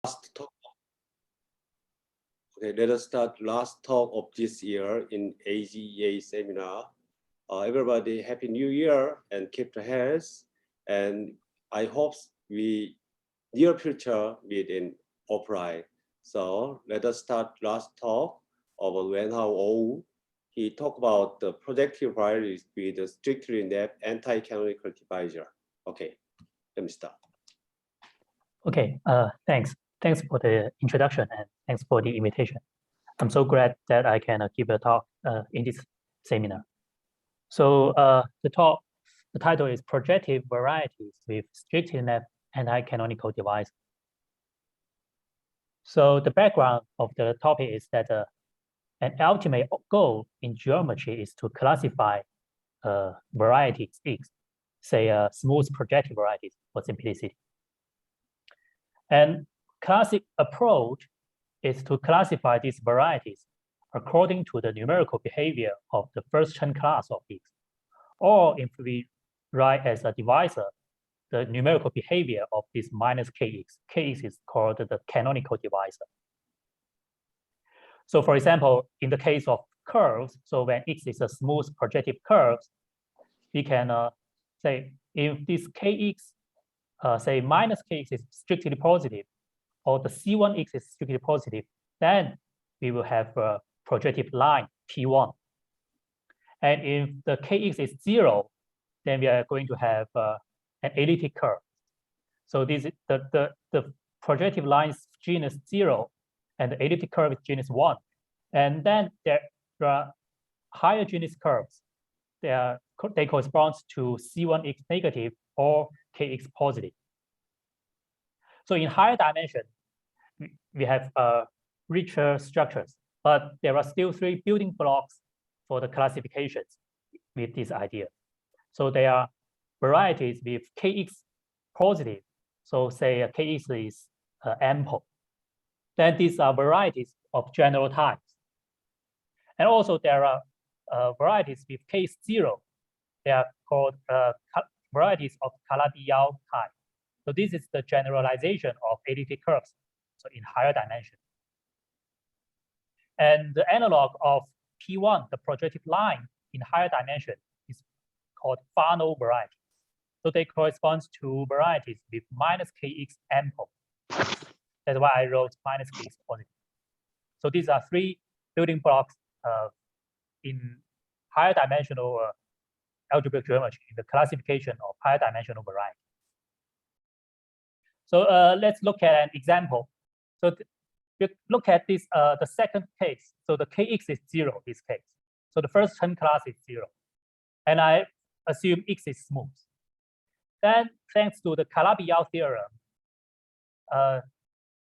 last talk. Okay, let us start last talk of this year in AGEA seminar. Everybody, Happy New Year and keep the health. And I hope we near future meet in offline. So let us start last talk of Wen Hao. He talked about the projective varieties with the strictly named anti-canonical divisor. Okay, let me start. Okay, thanks. Thanks for the introduction and thanks for the invitation. I'm so glad that I can give a talk in this seminar. So the title is Projective Varieties with Strictly Named Anti-Canonical Divisor. So the background of the topic is that an ultimate goal in geometry is to classify varieties X, say smooth projective varieties for simplicity. And classic approach is to classify these varieties according to the numerical behavior of the first Chen class of X. Or if we write as a divisor, the numerical behavior of this minus Kx. Kx is called the canonical divisor. So for example, in the case of curves, so when X is a smooth projective curve, we can say if this Kx, say minus Kx is strictly positive, or the C1x is strictly positive, then we will have a projective line P1. And if the Kx is 0, then we are going to have an elliptic curve. So this is the projective line is genus 0, and the elliptic curve is genus 1. And then there are higher genus curves. They correspond to C1x negative or Kx positive. So in higher dimension, we have richer structures, but there are still 3 building blocks for the classifications with this idea. So there are varieties with Kx positive. So say Kx is ample. Then these are varieties of general types. And also there are varieties with Kx 0. They are called varieties of Calabi-Yau type. So this is the generalization of elliptic curves, so in higher dimension. And the analog of P1, the projective line in higher dimension, is called Fano varieties. So they correspond to varieties with minus Kx ample. That's why I wrote minus Kx positive. So these are 3 building blocks in higher dimensional algebraic geometry in the classification of higher dimensional varieties. So let's look at an example. So we look at this the second case. So the Kx is 0 this case. So the first Chen class is 0. And I assume X is smooth. Then thanks to the Calabi-Yau theorem,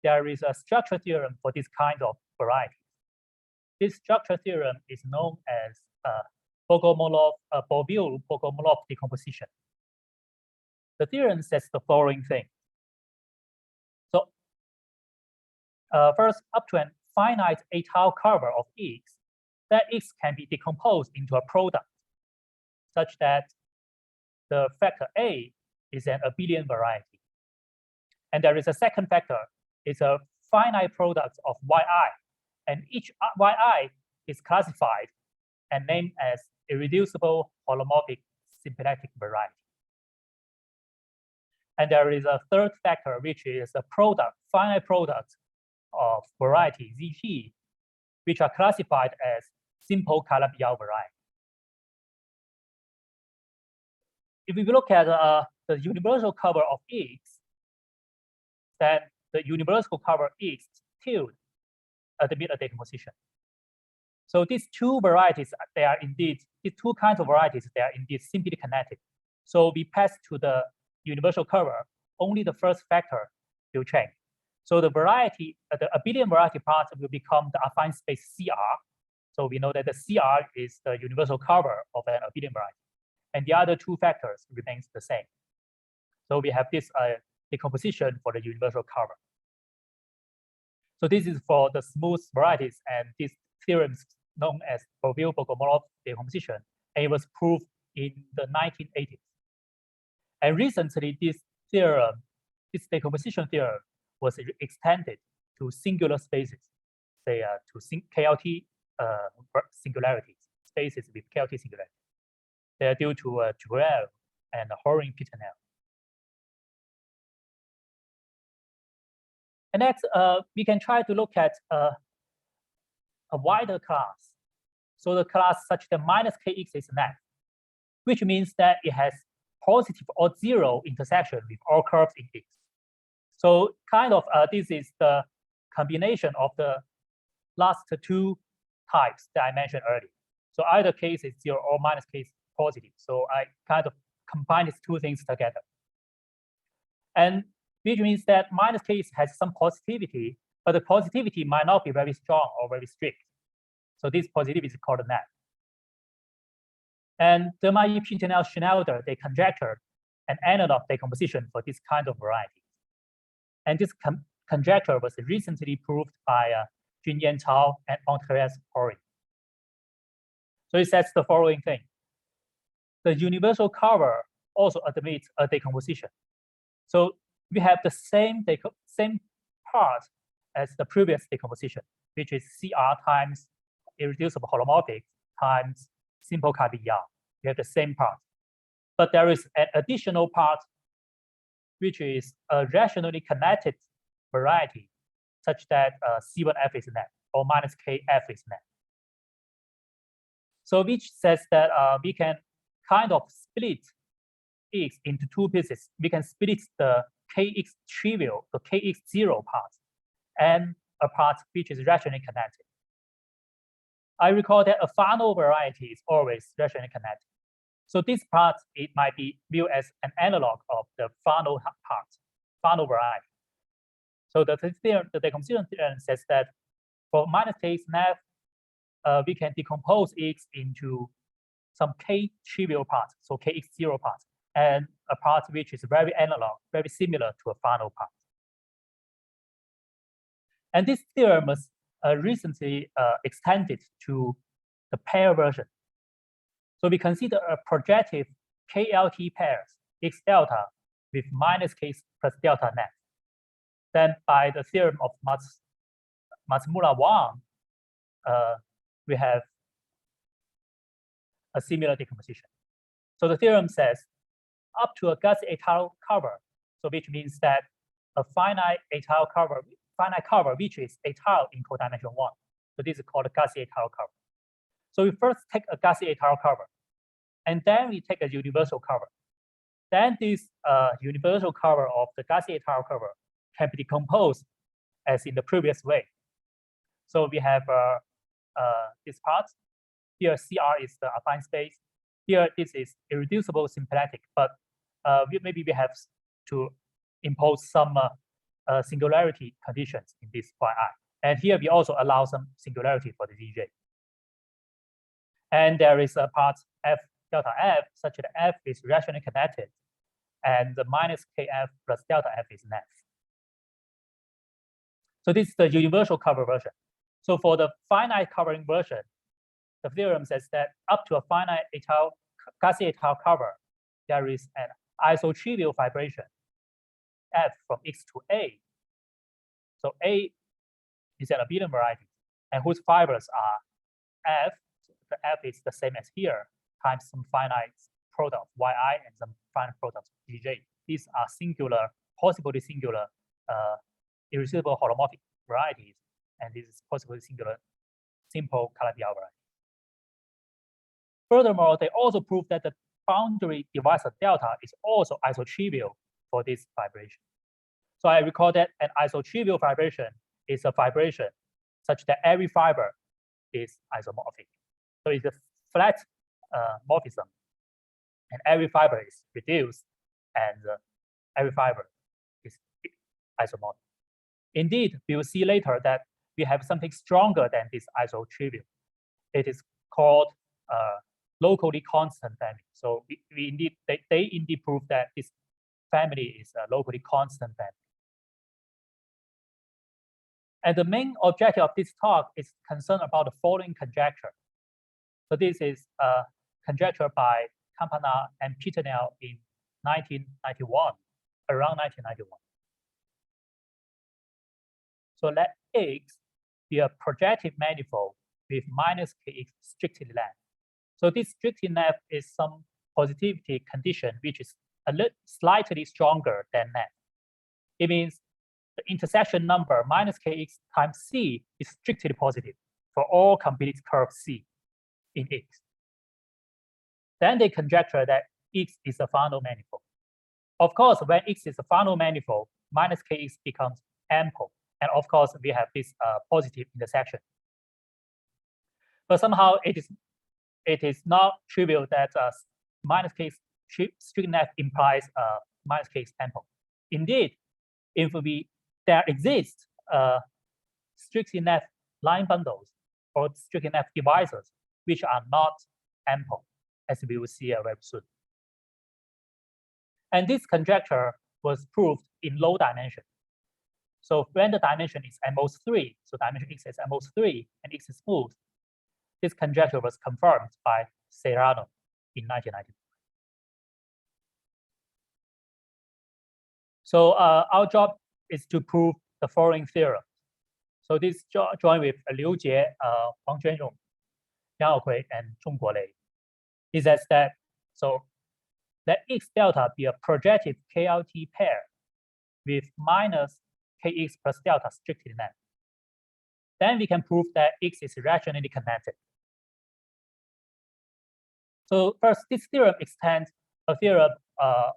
there is a structure theorem for this kind of variety. This structure theorem is known as Bogomolov-Bogomolov decomposition. The theorem says the following thing. So first, up to a finite étale cover of X, that X can be decomposed into a product such that the factor A is an abelian variety. And there is a second factor, it's a finite product of Yi, and each Yi is classified and named as irreducible holomorphic symplectic variety. And there is a third factor, which is a product, finite product of variety Zt, which are classified as simple Calabi-Yau variety. If we look at the universal cover of X, then the universal cover X tilde the Miller decomposition. So these 2 varieties, these 2 kinds of varieties, they are indeed simply connected. So we pass to the universal cover, only the first factor will change. So the variety, the abelian variety part will become the affine space CR. So we know that the CR is the universal cover of an abelian variety. And the other 2 factors remains the same. So we have this decomposition for the universal cover. So this is for the smooth varieties, and this theorem is known as Bogomolov decomposition, and it was proved in the 1980s. And recently, this theorem, this decomposition theorem, was extended to singular spaces, say to KLT singularities, spaces with KLT singularities. They are due to Joel and Horing-Pittenel. And next, we can try to look at a wider class. So the class such that minus kx is an F, which means that it has positive or zero intersection with all curves in X. So kind of this is the combination of the last two types that I mentioned earlier. So either case is zero or minus k is positive. So I kind of combine these two things together. And which means that minus k has some positivity, but the positivity might not be very strong or very strict. So this positivity is called a net. And Demailly, Pittenel, Schneider, they conjectured an analog decomposition for this kind of variety. And this conjecture was recently proved by Junyan Cao and Andreas Horing. So it says the following thing. The universal cover also admits a decomposition. So we have the same part as the previous decomposition, which is CR times irreducible holomorphic times simple Cavilliard. We have the same part. But there is an additional part, which is a rationally connected variety, such that C1F is net or minus KF is net. So which says that we can kind of split X into two pieces. We can split the KX trivial, the KX zero part, and a part which is rationally connected. I recall that a Fano variety is always rationally connected. So this part, it might be viewed as an analog of the Fano part, Fano variety. So the decomposition theorem says that for minus Kx nav, we can decompose X into some K trivial parts, so Kx zero parts, and a part which is very analog, very similar to a Fano part. And this theorem was recently extended to the pair version. So we consider a projective KLT pairs X delta with minus K plus delta net. Then by the theorem of Matsumura-Wang, we have a similar decomposition. So the theorem says up to a Gaussian étale cover, so which means that a finite étale cover, which is étale in codimension 1. So this is called a Gaussian étale cover. So we first take a Gaussian étale cover, and then we take a universal cover. Then this universal cover of the Gaussian étale cover can be decomposed as in the previous way. So we have this part. Here CR is the affine space. Here this is irreducible symplectic, but maybe we have to impose some singularity conditions in this Yi. And here we also allow some singularity for the DJ. And there is a part F delta F such that F is rationally connected, and the minus KF plus delta F is net. So this is the universal cover version. So for the finite covering version, the theorem says that up to a finite Gaussian étale cover, there is an isotrivial fibration F from X to A. So A is an abelian variety, and whose fibers are F. So the F is the same as here, times some finite product Yi and some finite product Gj. These are singular, possibly singular, irreducible holomorphic varieties, and this is possibly singular, simple Calabi-Yau variety. Furthermore, they also prove that the boundary divisor delta is also isotrivial for this vibration. So I recall that an isotrivial vibration is a vibration such that every fiber is isomorphic. So it's a flat morphism, and every fiber is reduced, and every fiber is isomorphic. Indeed, we will see later that we have something stronger than this isotrivial. It is called locally constant family. So they indeed prove that this family is a locally constant family. And the main objective of this talk is concerned about the following conjecture. So this is a conjecture by Campana and Pittenel in 1991, around 1991. So let X be a projective manifold with minus Kx strictly left. So this strictly left is some positivity condition which is a little slightly stronger than left. It means the intersection number minus Kx times C is strictly positive for all complete curve C in X. Then they conjecture that X is a Fano manifold. Of course, when X is a Fano manifold, minus Kx becomes ample. And of course, we have this positive intersection. But somehow it is not trivial that minus Kx strict left implies minus Kx ample. Indeed, if there exists strictly left line bundles or strictly left divisors which are not ample, as we will see very soon. And this conjecture was proved in low dimension. So when the dimension is at most 3, so dimension X is at most 3 and X is smooth, this conjecture was confirmed by Serrano in 1990. So our job is to prove the following theorem. So this joined with Liu Jie, Huang Juanyong, Yang Yaokui, and Zhong Guolei. It says that so let X delta be a projective KLT pair with minus Kx plus delta strictly left. Then we can prove that X is rationally connected. So first, this theorem extends a theorem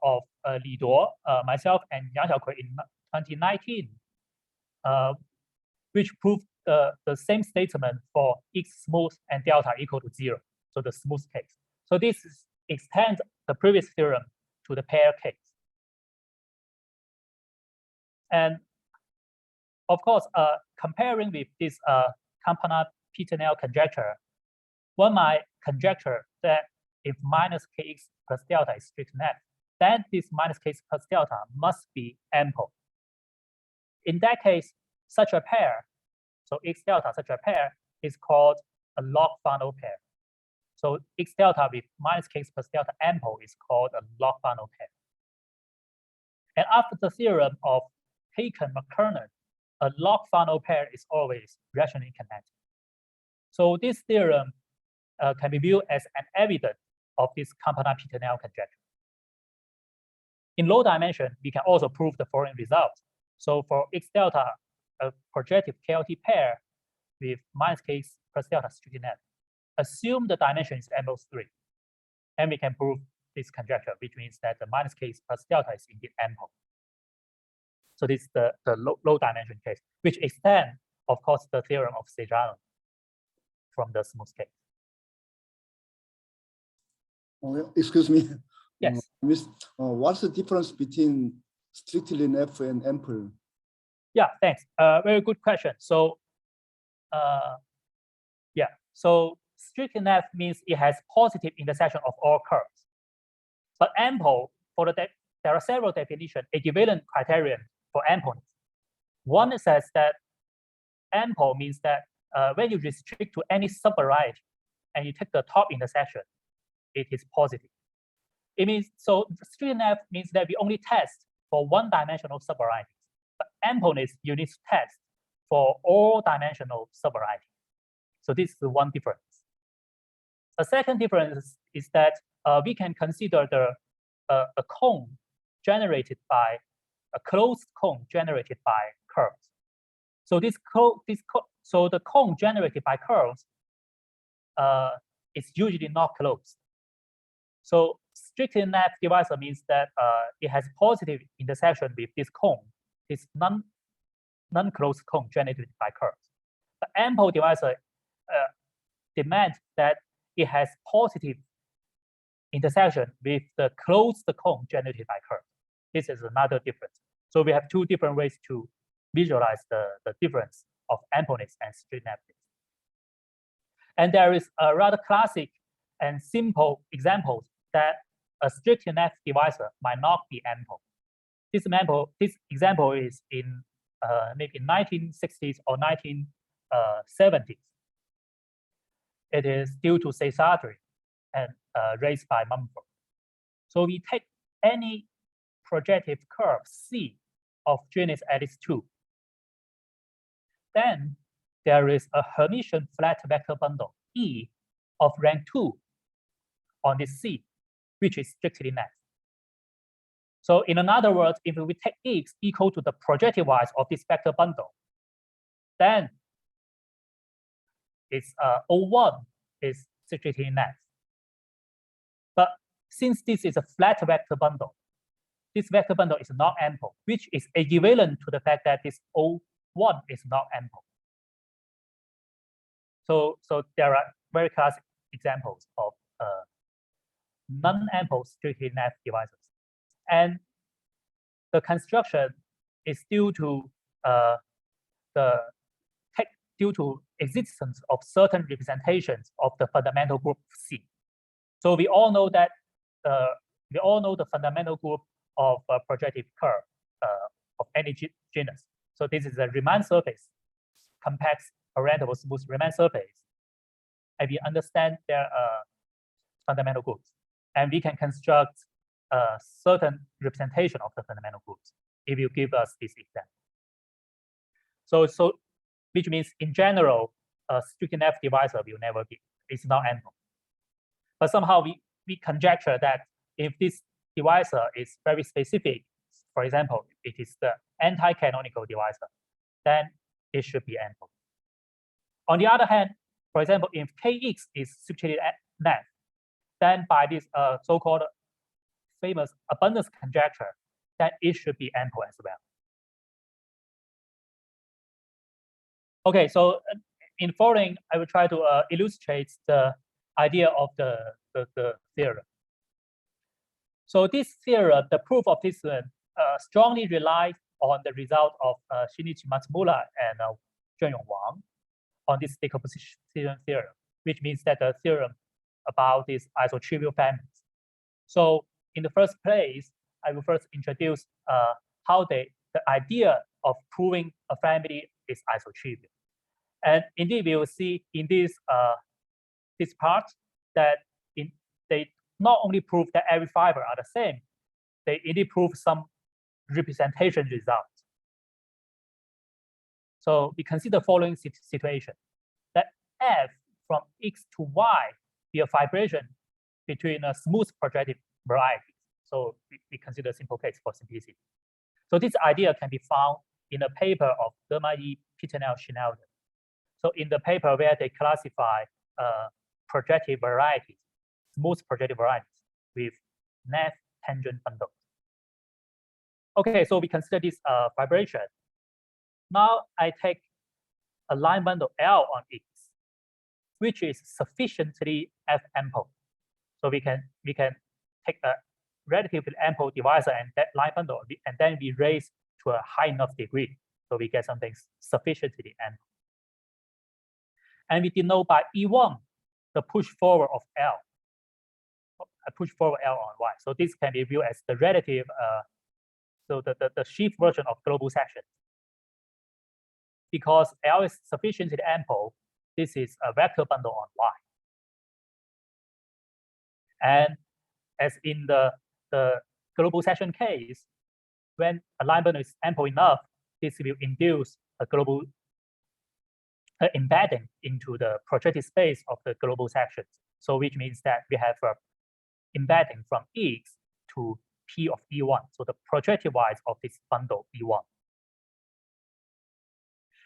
of Li Duo, myself, and Yang Yaokui in 2019, which proved the same statement for X smooth and delta equal to 0, so the smooth case. So this extends the previous theorem to the pair case. And of course, comparing with this Campana-Piternel conjecture, one might conjecture that if minus Kx plus delta is strict left, then this minus Kx plus delta must be ample. In that case, such a pair, so X delta such a pair is called a log Fano pair. So X delta with minus Kx plus delta ample is called a log Fano pair. And after the theorem of Haken-McKernan, a log Fano pair is always rationally connected. So this theorem can be viewed as an evidence of this Campana-Piternel conjecture. In low dimension, we can also prove the following results. So for X delta, a projective KLT pair with minus Kx plus delta strictly left, assume the dimension is almost 3. And we can prove this conjecture, which means that the minus Kx plus delta is indeed ample. So this is the low dimension case, which extends, of course, the theorem of Serrano from the smooth case. Excuse me. Yes. What's the difference between strictly left and ample? Yeah, thanks. Very good question. So, yeah. So strictly left means it has positive intersection of all curves. But ample, there are several definitions, equivalent criterion for ampleness. One says that ample means that when you restrict to any subvariety and you take the top intersection, it is positive. It means, so strictly left means that we only test for one-dimensional subvarieties. But ampleness, you need to test for all-dimensional subvarieties. So this is one difference. A second difference is that we can consider a cone generated by a closed cone generated by curves. So so the cone generated by curves is usually not closed. So strictly left divisor means that it has positive intersection with this cone, this non-closed cone generated by curves. The ample divisor demands that it has positive intersection with the closed cone generated by curves. This is another difference. So we have two different ways to visualize the difference of ampleness and straight leftness. And there is a rather classic and simple examples that a strict left divisor might not be ample. This example is in maybe 1960s or 1970s. It is due to Cesari and raised by Mumford. So we take any projective curve C of genus at least 2. then there is a Hermitian flat vector bundle E of rank 2 on this C, which is strictly net. So in other words, if we take X equal to the projectivize of this vector bundle, then it's O1 is strictly net. But since this is a flat vector bundle, this vector bundle is not ample, which is equivalent to the fact that this O1 is not ample. So there are very classic examples of non-ample strictly net devices. And the construction is due to existence of certain representations of the fundamental group C. So we all know that the fundamental group of a projective curve of any genus. So this is a Riemann surface, complex orientable smooth Riemann surface, and we understand their fundamental groups, and we can construct a certain representation of the fundamental groups if you give us this example. So which means in general, a strictly net divisor will never be, it's not ample. But somehow we conjecture that if this divisor is very specific, for example, it is the anti-canonical divisor, then it should be ample. On the other hand, for example, if Kx is strictly net, then by this so-called famous abundance conjecture, then it should be ample as well. Okay, so in following, I will try to illustrate the idea of the theorem. So this theorem, the proof of this strongly relies on the result of Shinichi Matsumura and Zhenyong Wang on this decomposition theorem, which means that the theorem about these isotrivial families. So in the first place, I will first introduce how the idea of proving a family is isotrivial. And indeed, we will see in this part that they not only prove that every fiber are the same, they indeed prove some representation results. So we consider the following situation, that F from X to Y be a fibration between a smooth projective varieties. So we consider a simple case for simplicity. So this idea can be found in a paper of Dermayi, Piternel, Schneider. So in the paper where they classify projective varieties, smooth projective varieties with net tangent bundles. Okay, so we consider this fibration. Now I take a line bundle L on X, which is sufficiently F ample. So we can take a relatively ample divisor and that line bundle, and then we raise to a high enough degree. So we get something sufficiently ample. And we denote by E1 the push forward of L, a push forward L on Y. So this can be viewed as the relative, so the sheaf version of global section. Because L is sufficiently ample, this is a vector bundle on Y. And as in the global section case, when a line bundle is ample enough, this will induce a global embedding into the projective space of the global sections. So which means that we have embedding from X to P of E1. So the projectivize of this bundle E1.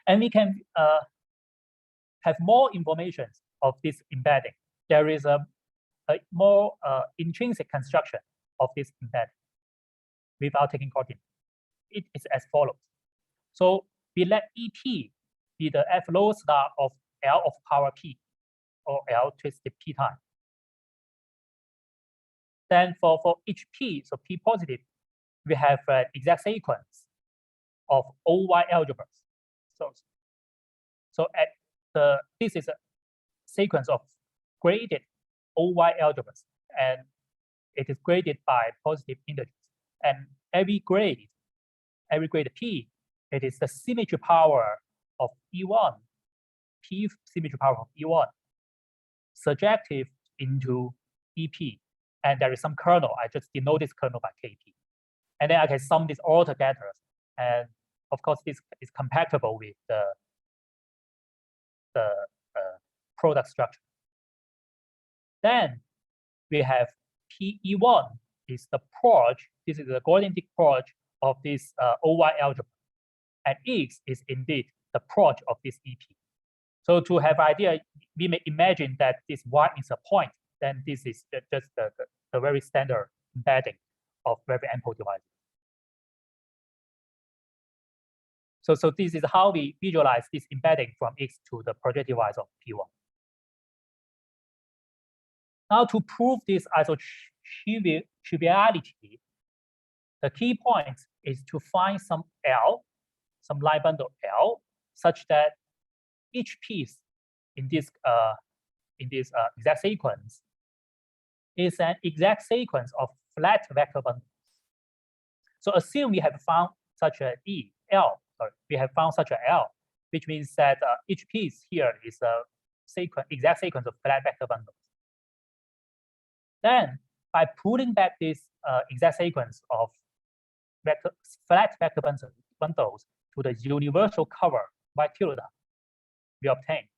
And we can have more information of this embedding. There is a more intrinsic construction of this embedding without taking coordinates. It is as follows. So we let EP be the F lower star of L of power P, or L twisted P time. Then for each P, so P positive, we have an exact sequence of OY algebras. So at this is a sequence of graded OY algebras, and it is graded by positive integers. And every grade P, it is the symmetry power of E1, P symmetry power of E1, surjective into EP. And there is some kernel. I just denote this kernel by KP. And then I can sum this all together. And of course, this is compatible with the the product structure. Then we have PE1 is the approach. This is the quadratic approach of this OY algebra. And X is indeed the approach of this EP. So to have idea, we may imagine that this Y is a point, then this is just the very standard embedding of very ample devices. So this is how we visualize this embedding from X to the projective device of P1. Now to prove this isotriviality, the key point is to find some L, some line bundle L, such that each piece in this exact sequence is an exact sequence of flat vector bundles. So assume we have found such a we have found such a L, which means that each piece here is a exact sequence of flat vector bundles. Then by pulling back this exact sequence of flat vector bundles to the universal cover Y tilde, we obtain.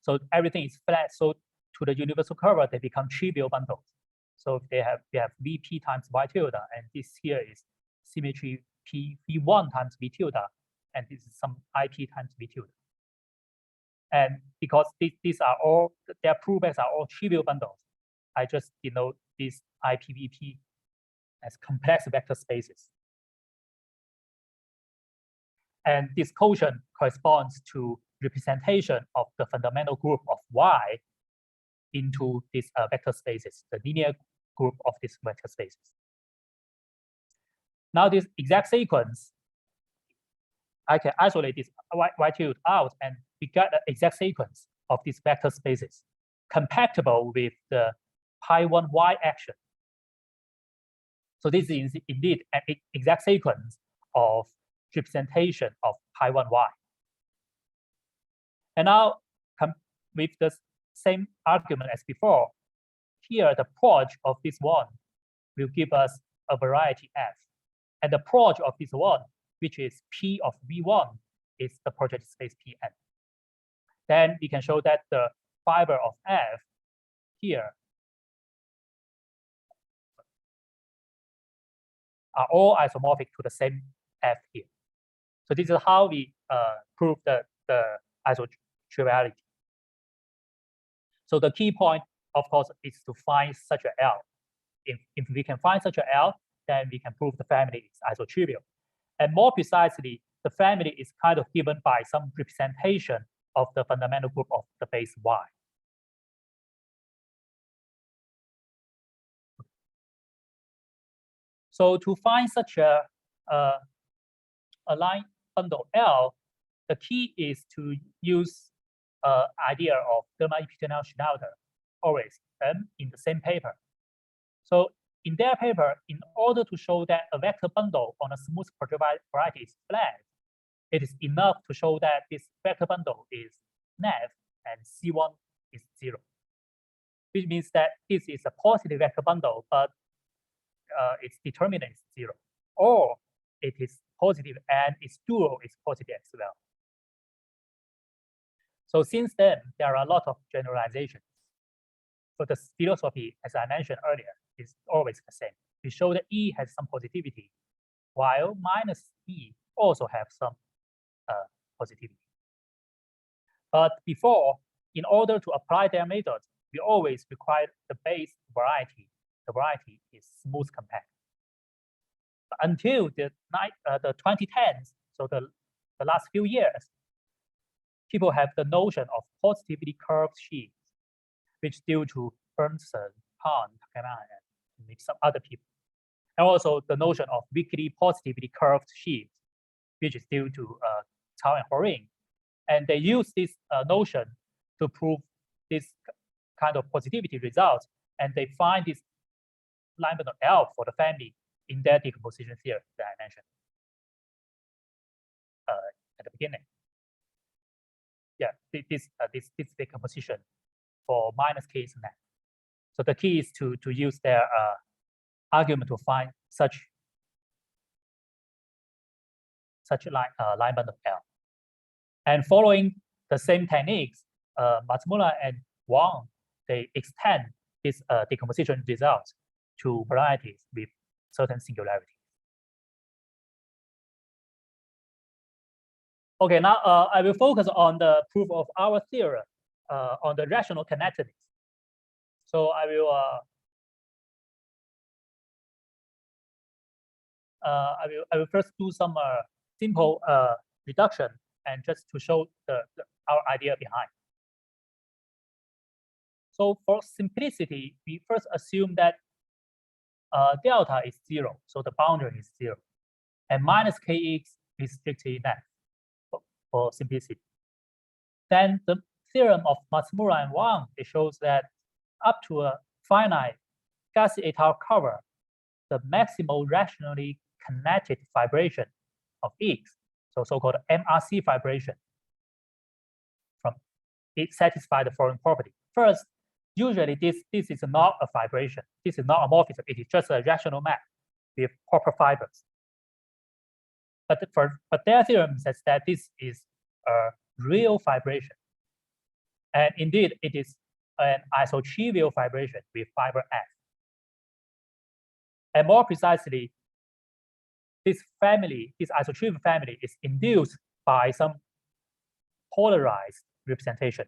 So everything is flat. So to the universal cover, they become trivial bundles. So we have VP times Y tilde, and this here is symmetry P1 times V tilde, and this is some IP times V tilde. And because these are all, their pullbacks are all trivial bundles, I just denote this IPVP as complex vector spaces. And this quotient corresponds to representation of the fundamental group of Y into these vector spaces, the linear group of these vector spaces. Now this exact sequence, I can isolate this Y tilde out, and we get the exact sequence of these vector spaces compatible with the Pi1Y action. So this is indeed an exact sequence of representation of Pi1Y. And now, with the same argument as before, here the approach of this one will give us a variety F. And the approach of this one, which is P of V1, is the projective space Pn. Then we can show that the fiber of F here are all isomorphic to the same F here. So this is how we prove the isotriviality. So the key point, of course, is to find such a L. If we can find such a L, then we can prove the family is isotrivial. And more precisely, the family is kind of given by some representation of the fundamental group of the base Y. So to find such a line bundle L, the key is to use idea of Therma-Epithelial-Schneider, always in the same paper. So in their paper, in order to show that a vector bundle on a smooth projective variety is flat, it is enough to show that this vector bundle is nav and C1 is 0, which means that this is a positive vector bundle, but its determinant is 0, or it is positive and its dual is positive as well. So since then, there are a lot of generalizations. So the philosophy, as I mentioned earlier, is always the same. We show that E has some positivity, while minus E also have some positivity. But before, in order to apply their methods, we always require the base variety. The variety is smooth compact. But until the 2010s, so the last few years, people have the notion of positively curved sheets, which due to Bernstein, Hahn, Takayama, and some other people. And also the notion of weakly positively curved sheets, which is due to Cao and Horin. And they use this notion to prove this kind of positivity results, and they find this line bundle L for the family in their decomposition theory that I mentioned at the beginning. Yeah, this decomposition for minus K is net. So the key is to use their argument to find such line bundle L. And following the same techniques, Matsumura and Wang, they extend this decomposition results to varieties with certain singularity. Okay, now I will focus on the proof of our theorem on the rational connectedness. So I will first do some simple reduction and just to show our idea behind. So for simplicity, we first assume that delta is 0, so the boundary is 0, and minus kx is strictly net for simplicity. Then the theorem of Matsumura and Wang, it shows that up to a finite Garcia et al. Cover, the maximal rationally connected vibration of X, so-called MRC vibration, it satisfies the following property. First, usually this is not a vibration. This is not a morphism. It is just a rational map with proper fibers. But their theorem says that this is a real vibration. And indeed, it is an isotrivial vibration with fiber F. And more precisely, this isotrivial family is induced by some polarized representation,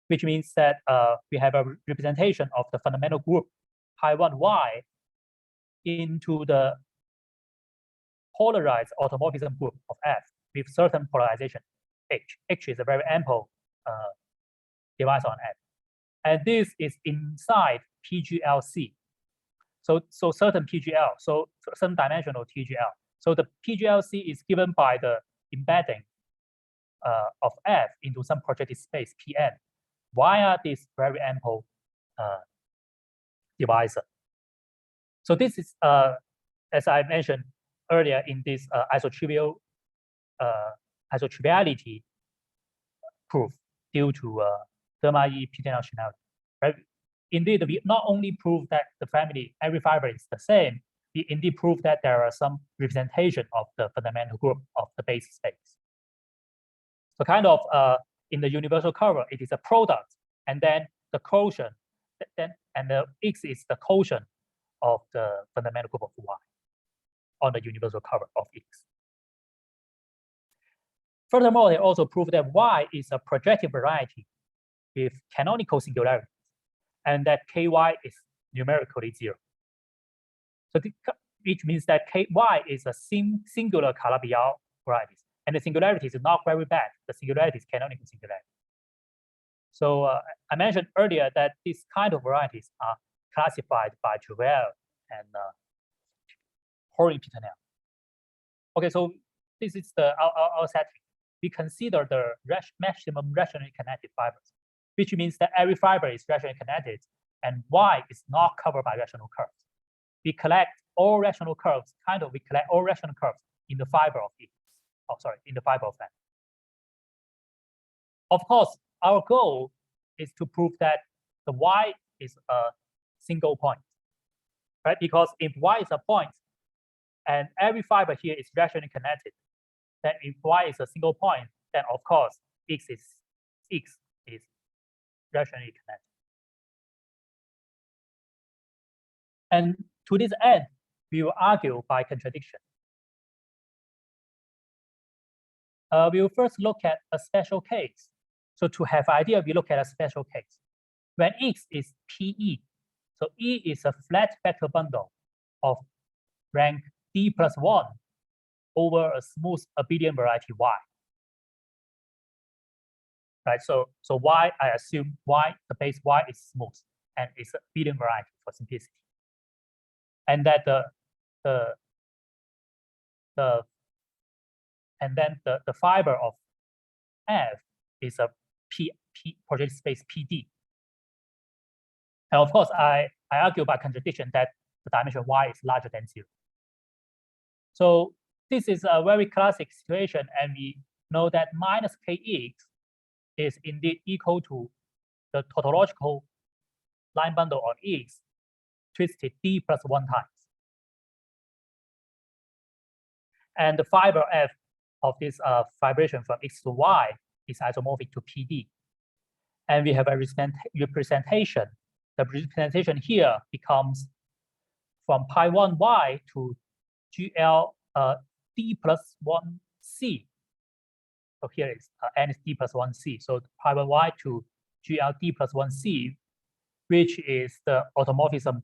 which means that we have a representation of the fundamental group Pi1 Y into the polarized automorphism group of F with certain polarization H. H is a very ample device on F. And this is inside PGLC. So certain PGL, so some dimensional TGL. So the PGLC is given by the embedding of F into some projective space Pn via this very ample divisor. So this is, as I mentioned earlier, in this isotriviality proof due to Therma-E p-dimensionality. Right? Indeed, we not only prove that the family, every fiber is the same, we indeed prove that there are some representation of the fundamental group of the base space. So kind of in the universal cover, it is a product, and then the quotient, and the X is the quotient of the fundamental group of Y on the universal cover of X. Furthermore, they also prove that Y is a projective variety with canonical singularities, and that Ky is numerically 0. So which means that Ky is a singular Calabi-Yau varieties, and the singularity is not very bad. The singularity is canonical singularity. So I mentioned earlier that these kind of varieties are classified by Jouvel and Horin-Piternel. Okay, so this is our setting. We consider the maximum rationally connected fibers, which means that every fiber is rationally connected and Y is not covered by rational curves. We collect all rational curves, we collect all rational curves in the fiber of X. Oh, sorry, in the fiber of F. Of course, our goal is to prove that the Y is a single point, right? Because if Y is a point and every fiber here is rationally connected, then if Y is a single point, then of course X is rationally connected. And to this end, we will argue by contradiction. We will first look at a special case. So to have idea, we look at a special case. When X is PE, so E is a flat vector bundle of rank D+1 over a smooth abelian variety Y. Right, so Y, I assume Y, the base Y is smooth and it's a abelian variety for simplicity. And that the fiber of F is a P projective space PD. And of course, I argue by contradiction that the dimension Y is larger than 0. So this is a very classic situation, and we know that minus Kx is indeed equal to the tautological line bundle on X twisted D+1 times. And the fiber F of this vibration from X to Y is isomorphic to PD. And we have a representation. The representation here becomes from pi1y to GL d plus 1c. So here is n is d plus 1c. So pi1y to GL d plus 1c, which is the automorphism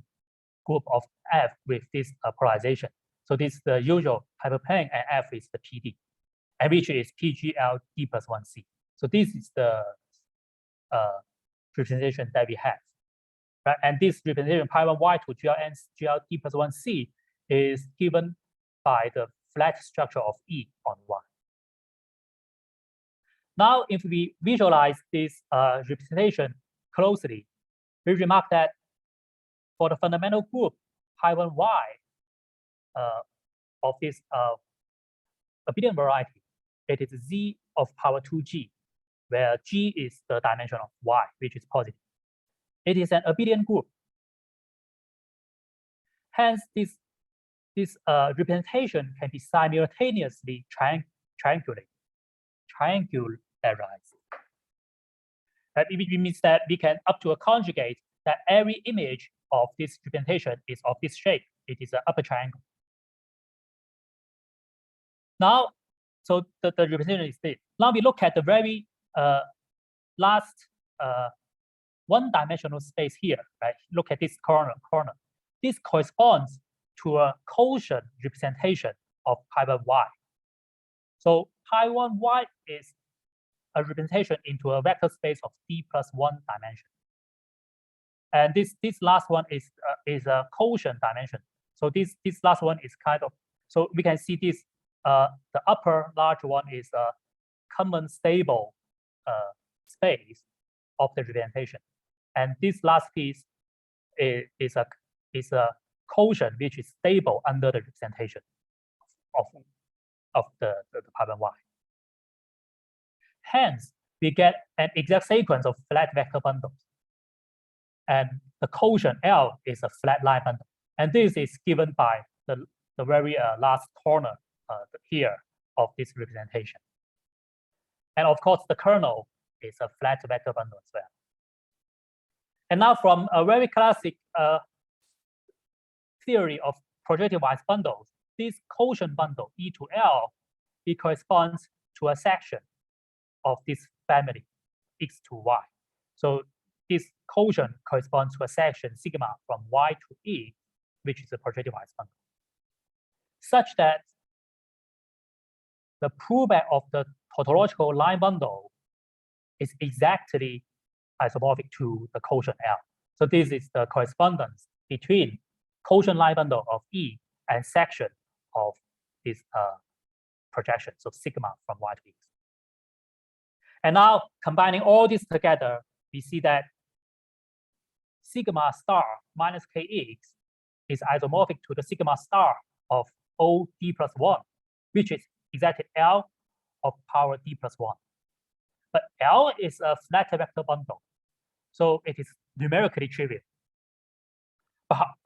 group of F with this polarization. So this is the usual hyperplane, and F is the PD, and which is PGL d plus 1c. So this is the representation that we have, right? And this representation pi1y to GL d plus 1c is given by the flat structure of E on Y. Now, if we visualize this representation closely, we remark that for the fundamental group pi1y of this abelian variety, it is z of power 2g, where g is the dimension of y, which is positive. It is an abelian group. Hence, this representation can be simultaneously triangularized. It means that we can up to a conjugate that every image of this representation is of this shape. It is an upper triangle. Now, so the representation is this. Now we look at the very last one-dimensional space here, right? Look at this corner. This corresponds to a quotient representation of pi1y. So pi1y is a representation into a vector space of d plus 1 dimension. And this last one is a quotient dimension. So this last one is kind of, so we can see this, the upper large one is a common stable space of the representation. And this last piece is a quotient which is stable under the representation of the pi1y. Hence, we get an exact sequence of flat vector bundles. And the quotient L is a flat line bundle. And this is given by the very last corner here of this representation. And of course, the kernel is a flat vector bundle as well. And now from a very classic theory of projective-wise bundles, this quotient bundle, E to L, it corresponds to a section of this family, X to Y. So this quotient corresponds to a section sigma from Y to E, which is a projective-wise bundle, such that the pullback of the tautological line bundle is exactly isomorphic to the quotient L. So this is the correspondence between quotient line bundle of E and section of this projection, so sigma from Y to X. And now combining all this together, we see that sigma star minus Kx is isomorphic to the sigma star of O d plus 1, which is exactly L of power d plus 1. But L is a flat vector bundle, so it is numerically trivial.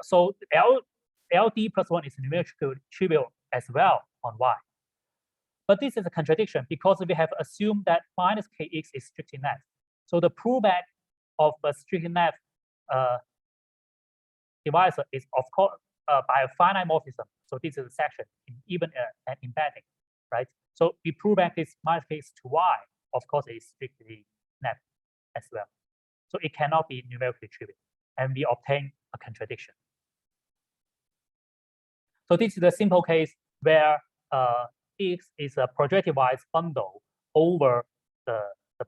So LD plus 1 is numerically trivial as well on Y. But this is a contradiction because we have assumed that minus Kx is strictly net. So the pullback of a strictly net divisor is, of course, by a finite morphism. So this is a section, even an embedding, right? So we pull back this minus Kx to Y, of course, it is strictly net as well. So it cannot be numerically trivial, and we obtain a contradiction. So this is a simple case where X is a projective-wise bundle over the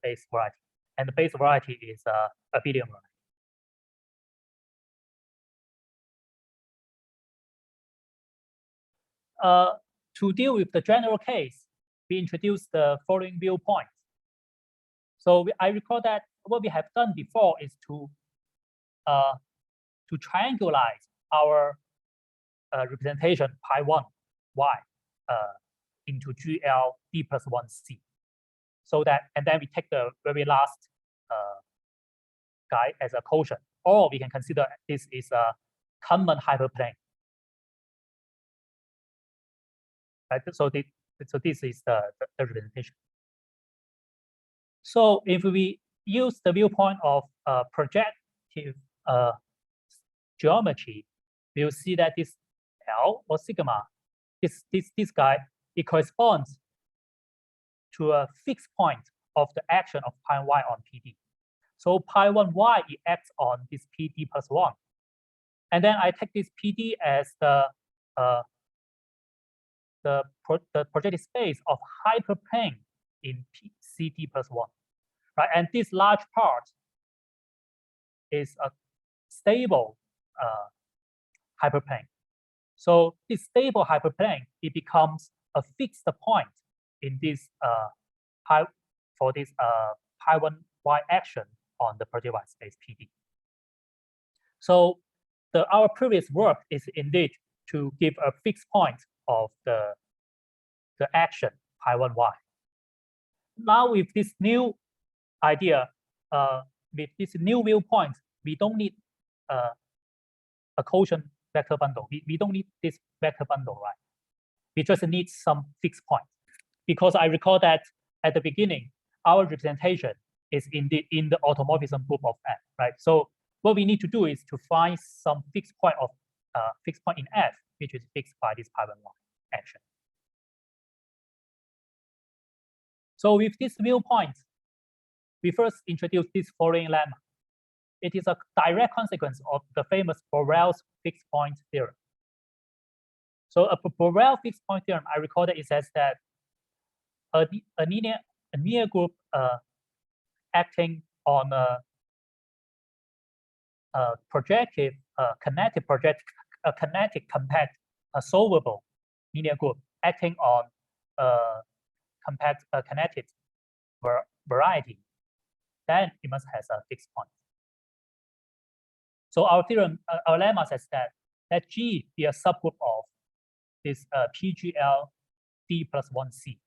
base variety, and the base variety is a abelian variety. To deal with the general case, we introduced the following viewpoints. So I recall that what we have done before is to triangularize our representation pi1 y into GL d plus 1c. So that, and then we take the very last guy as a quotient, or we can consider this is a common hyperplane. Right? So this is the representation. So if we use the viewpoint of projective geometry, we'll see that this L or sigma, this guy, it corresponds to a fixed point of the action of pi y on PD. So pi 1y, it acts on this PD plus 1. And then I take this PD as the projective space of hyperplane in CD plus 1. Right? And this large part is a stable hyperplane. So this stable hyperplane, it becomes a fixed point in this pi 1y action on the projective space PD. So our previous work is indeed to give a fixed point of the action pi 1y. Now with this new idea, with this new viewpoint, we don't need a quotient vector bundle. We don't need this vector bundle, right? We just need some fixed point. Because I recall that at the beginning, our representation is in the automorphism group of F, right? So what we need to do is to find some fixed point in F, which is fixed by this pi 1y action. So with this viewpoint, we first introduce this following lemma. It is a direct consequence of the famous Borel's fixed point theorem. So a Borel fixed point theorem, I recall that it says that a linear group acting on a projective, kinetic compact, solvable linear group acting on compact kinetic variety, then it must have a fixed point. So our theorem, our lemma says that let G be a subgroup of this PGL D plus 1C,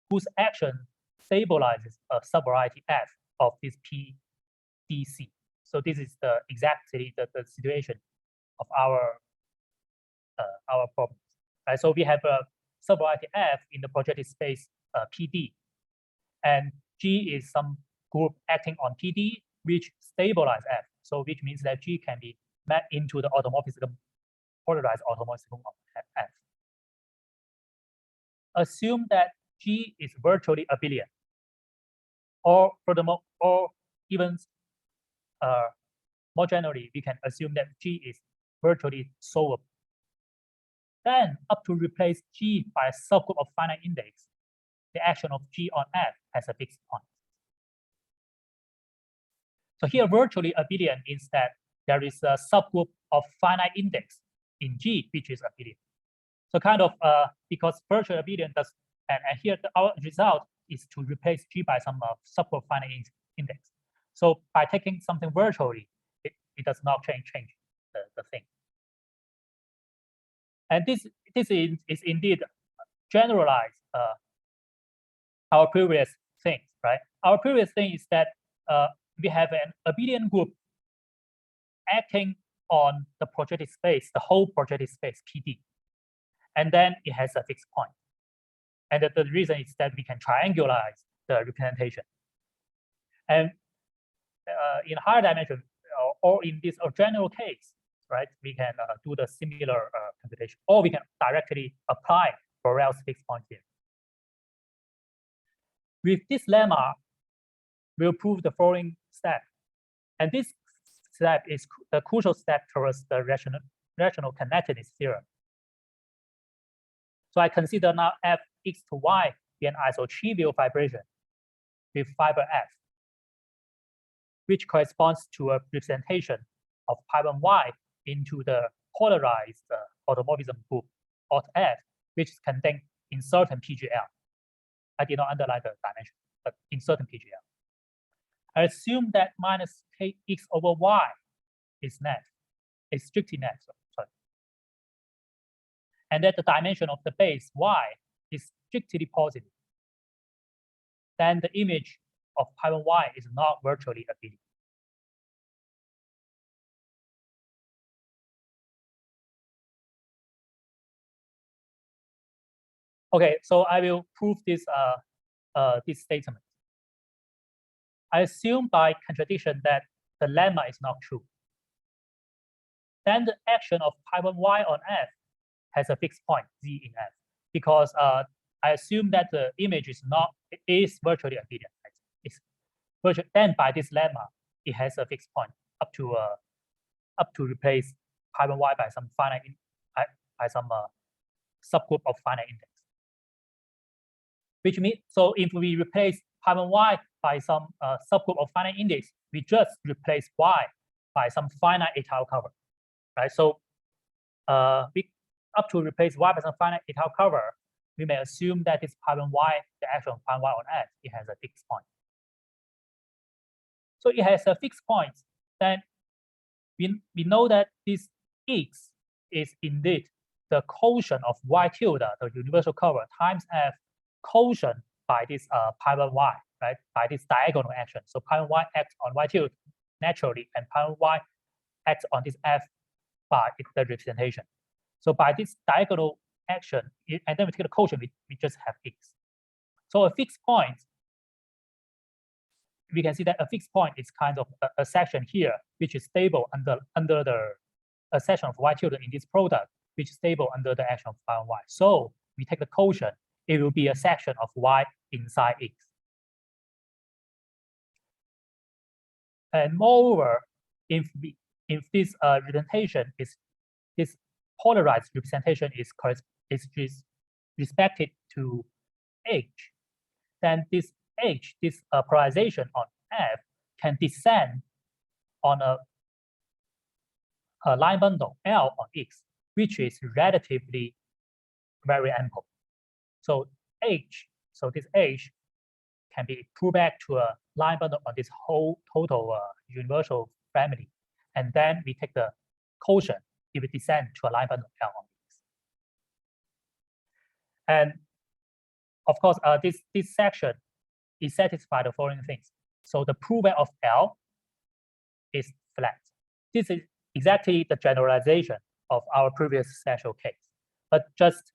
whose action stabilizes a subvariety F of this PDC. So this is exactly the situation of our problems. Right? So we have a subvariety F in the projective space PD, and G is some group acting on PD which stabilize F. So which means that G can be mapped into the automorphism, polarized automorphism of F. Assume that G is virtually abelian, or furthermore, or even more generally, we can assume that G is virtually solvable. Then, up to replace G by a subgroup of finite index, the action of G on F has a fixed point. So here, virtually abelian is that there is a subgroup of finite index in G, which is abelian. So kind of because virtually abelian does, and here our result is to replace G by some subgroup of finite index. So by taking something virtually, it does not change the thing. And this is indeed generalized our previous things, right? Our previous thing is that we have an abelian group acting on the projective space, the whole projective space PD, and then it has a fixed point. And the reason is that we can triangulize the representation. And in higher dimension, or in this general case, right, we can do the similar computation, or we can directly apply Borel's fixed point theorem. With this lemma, we'll prove the following step. And this step is the crucial step towards the rational connectedness theorem. So I consider now Fx to y be an isotrivial vibration with fiber F, which corresponds to a representation of pi 1y into the polarized automorphism group Aut F, which is contained in certain PGL. I did not underline the dimension, but in certain PGL. I assume that minus kx over y is net, is strictly net, sorry. And that the dimension of the base y is strictly positive. Then the image of pi 1y is not virtually abelian. Okay, so I will prove this this statement. I assume by contradiction that the lemma is not true. Then the action of pi1 y on F has a fixed point Z in F, because I assume that the image is virtually abelian. Right? It's virtual. Then by this lemma, it has a fixed point up to replace pi1 y by some finite by some subgroup of finite index. Which means, so if we replace pi1 y by some subgroup of finite index, we just replace y by some finite étale cover, right? So we up to replace y by some finite étale cover, we may assume that this pi1 y, the action of pi1 y on F, it has a fixed point. So it has a fixed point. Then we know that this x is indeed the quotient of y tilde, the universal cover, times F quotient by this pi1 y, right? By this diagonal action. So pi1 y acts on y tilde naturally, and pi1 y acts on this F by the representation. So by this diagonal action, and then we take the quotient, we just have x. So a fixed point, we can see that a fixed point is kind of a section here, which is stable under a section of y tilde in this product, which is stable under the action of pi1 y. So we take the quotient, it will be a section of y inside x. And moreover, if this representation is this polarized representation is respected to H, then this H, this polarization on F, can descend on a line bundle L on X, which is relatively very ample. So this H can be pulled back to a line bundle on this whole total universal family, and then we take the quotient, it will descend to a line bundle L on X. And of course, this section is satisfied the following things. So the pullback of L is flat. This is exactly the generalization of our previous special case. But just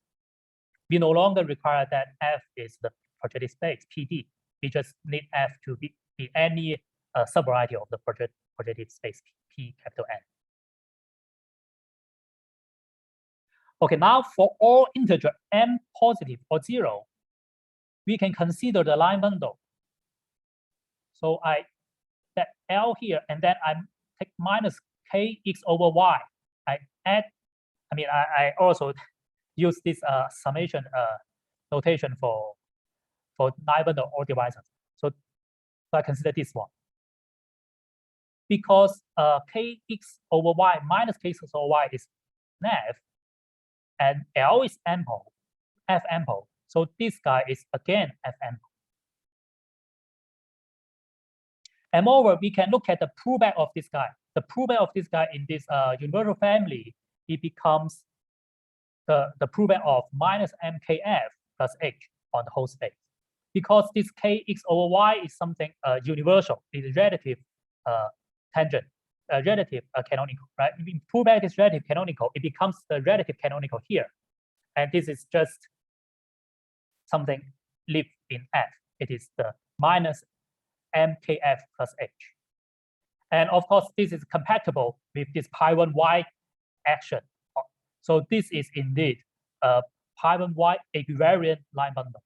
we no longer require that F is the projective space PD. We just need F to be any subvariety of the projective space P capital N. Okay, now for all integer m positive or 0, we can consider the line bundle. So I set L here, and then I take minus kx over y. I also use this summation notation for line bundle or divisors. So I consider this one. Because kx over y minus kx over y is nav, and L is ample, F ample. So this guy is again F ample. And moreover, we can look at the pullback of this guy. The pullback of this guy in this universal family, it becomes the pullback of minus mkf plus h on the whole space. Because this kx over y is something universal, it is relative tangent, relative canonical, right? If we pull back this relative canonical, it becomes the relative canonical here. And this is just something live in F. It is the minus mkf plus h. And of course, this is compatible with this pi1 y action. So this is indeed a pi1 y equivariant line bundle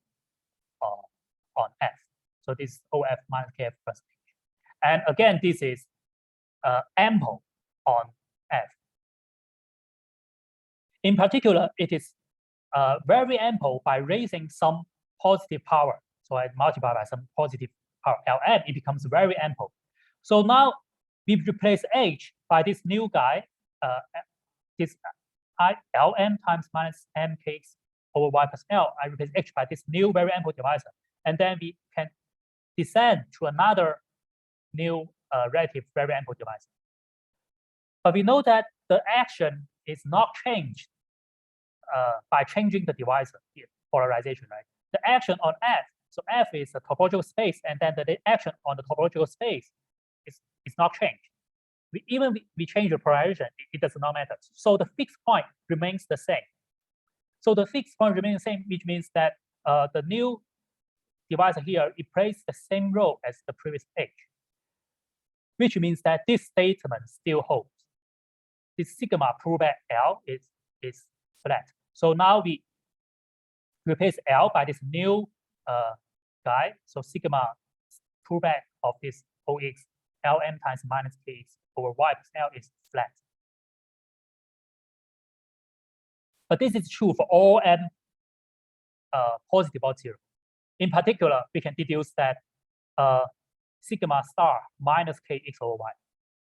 on F. So this is OF minus kf plus h. And again, this is ample on F. In particular, it is very ample by raising some positive power. So I multiply by some positive power Ln, it becomes very ample. So now we replace H by this new guy, this Ln times minus mkx over y plus L. I replace H by this new very ample divisor. And then we can descend to another new relative very ample divisor. But we know that the action is not changed by changing the divisor here, polarization, right? The action on F, so F is a topological space, and then the action on the topological space is not changed. Even we change the polarization, it does not matter. So the fixed point remains the same. So the fixed point remains the same, which means that the new divisor here replaces the same row as the previous page, which means that this statement still holds. This sigma pullback L is flat. So now we replace L by this new guy. So sigma pullback of this OX Lm times minus Kx over Y plus L is flat. But this is true for all m positive or zero. In particular, we can deduce that sigma star minus Kx over Y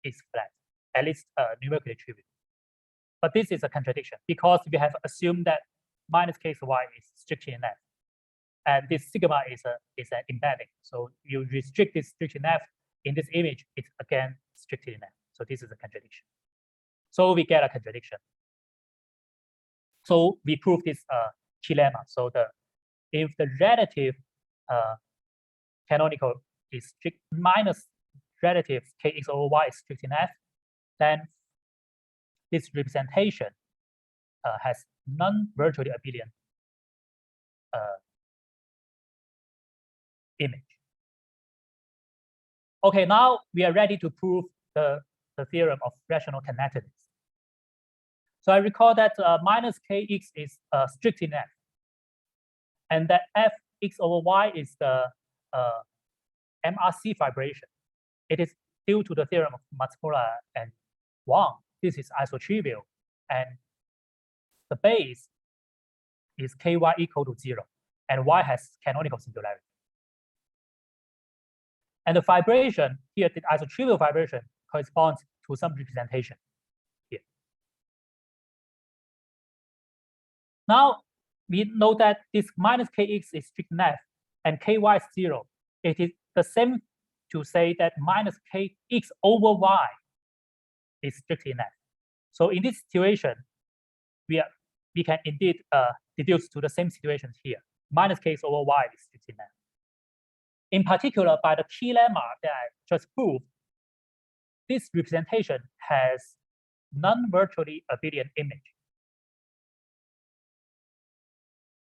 is flat, at least numerically trivial. But this is a contradiction because we have assumed that minus Kx over Y is strictly in F. And this sigma is an embedding. So you restrict this strictly in F. In this image, it's again strictly in F. So this is a contradiction. So we get a contradiction. So we prove this key lemma. So if the relative canonical is strict minus relative Kx over Y is strict in F, then this representation has non-virtually abelian image. Okay, now we are ready to prove the theorem of rational connectedness. So I recall that minus Kx is strict in F, and that Fx over Y is the MRC fibration. It is due to the theorem of Matsumoto and Wang. This is isotrivial, and the base is Ky equal to 0, and Y has canonical singularity. And the vibration here, the isotrivial vibration, corresponds to some representation here. Now we know that this minus Kx is strict in F and Ky is 0. It is the same to say that minus Kx over Y is strictly in F. So in this situation, we can indeed deduce to the same situations here. Minus Kx over Y is strictly in F. In particular, by the key lemma that I just proved, this representation has non-virtually abelian image.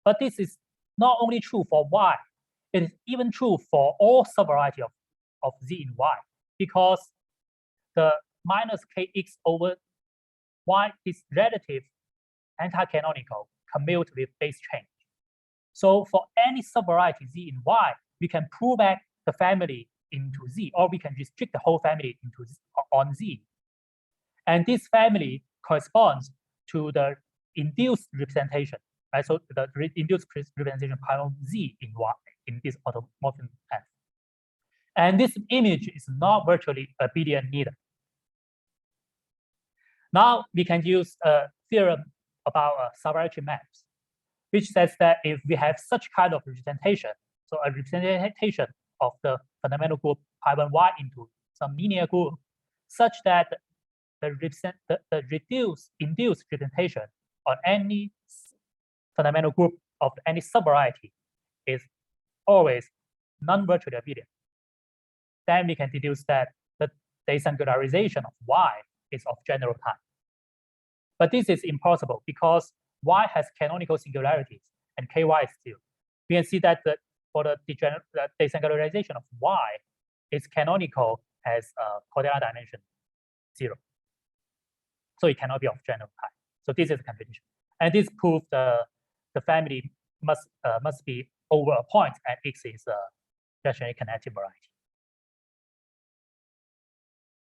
But this is not only true for Y, it is even true for all subvariety of Z in Y, because the minus Kx over Y is relative anti-canonical commute with base change. So for any subvariety Z in Y, we can pull back the family into Z, or we can restrict the whole family into on Z. And this family corresponds to the induced representation, right? So the induced representation of Z in Y in this automorphism F. And this image is not virtually abelian neither. Now we can use a theorem about subvariety maps, which says that if we have such kind of representation, so a representation of the fundamental group pi1 Y into some linear group, such that the induced representation on any fundamental group of any subvariety is always non-virtually abelian. Then we can deduce that the desingularization of Y is of general type. But this is impossible because Y has canonical singularities and Ky is 0. We can see that for the desingularization of Y, its canonical has coordinate dimension 0. So it cannot be of general type. So this is a contradiction. And this proves the family must be over a point and X is a rationally connected variety.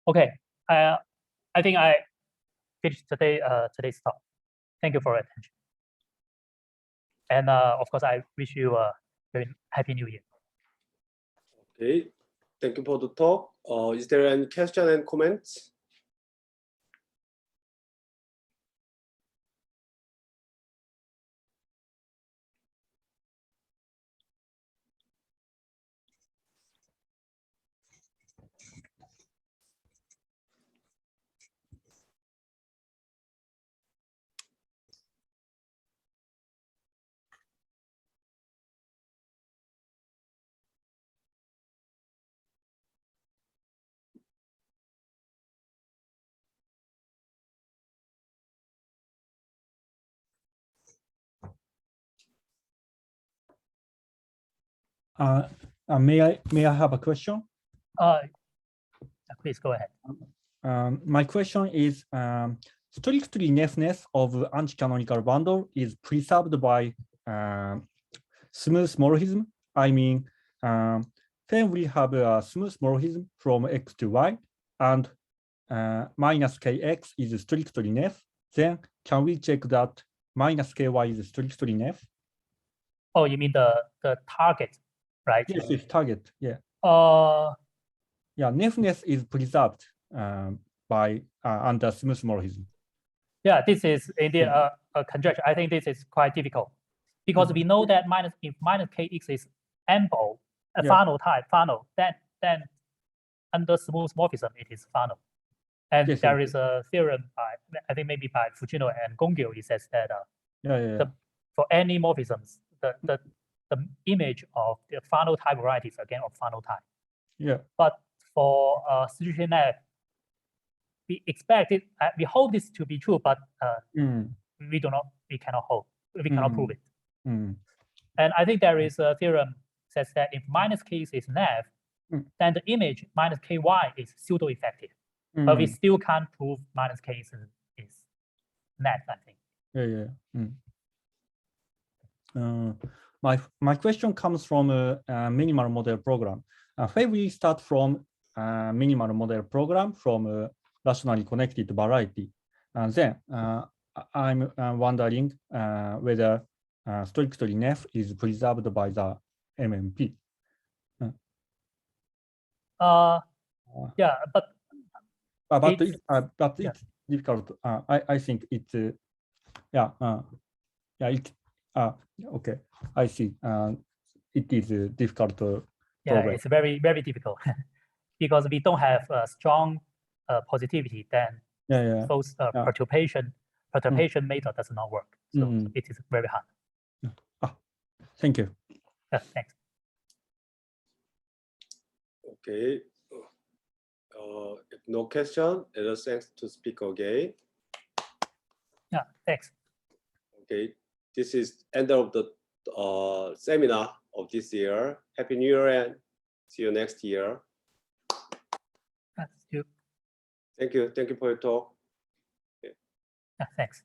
Okay, I think I finished today's talk. Thank you for your attention. And of course, I wish you a very happy New Year. Okay, thank you for the talk. Is there any question and comments? May I have a question? Please go ahead. My question is, strictly neffness of anti-canonical bundle is preserved by smooth morphism. I mean, when we have a smooth morphism from X to Y and minus KX is strictly neff, then can we check that minus KY is strictly neff? Oh, you mean the target, right? Yes, it's target, yeah. Yeah, neffness is preserved by under smooth morphism. Yeah, this is indeed a conjecture. I think this is quite difficult because we know that if minus kx is ample, a Fano type, then under smooth morphism it is Fano. And there is a theorem by, I think maybe by Fujino and Gongyo, it says that for any morphisms, the image of the Fano type variety is again of Fano type. Yeah. But for strictly neff, we expect it, we hope this to be true, but we cannot prove it. And I think there is a theorem says that if minus kx is neff, then the image minus ky is pseudo effective. But we still can't prove minus kx is neff, I think. My question comes from a minimal model program. When we start from minimal model program from a rationally connected variety, and then I'm wondering whether strictly neff is preserved by the MMP. Yeah, but it's difficult. I think it's okay. I see. It is a difficult problem. It's very, very difficult because we don't have a strong positivity. Then those perturbation method does not work. So it is very hard. Thank you. Thanks. Okay. If no question, let us thanks to speak again. Yeah, thanks. Okay, this is end of the seminar of this year. Happy New Year and see you next year. That's you. Thank you. Thank you for your talk. Yeah, thanks.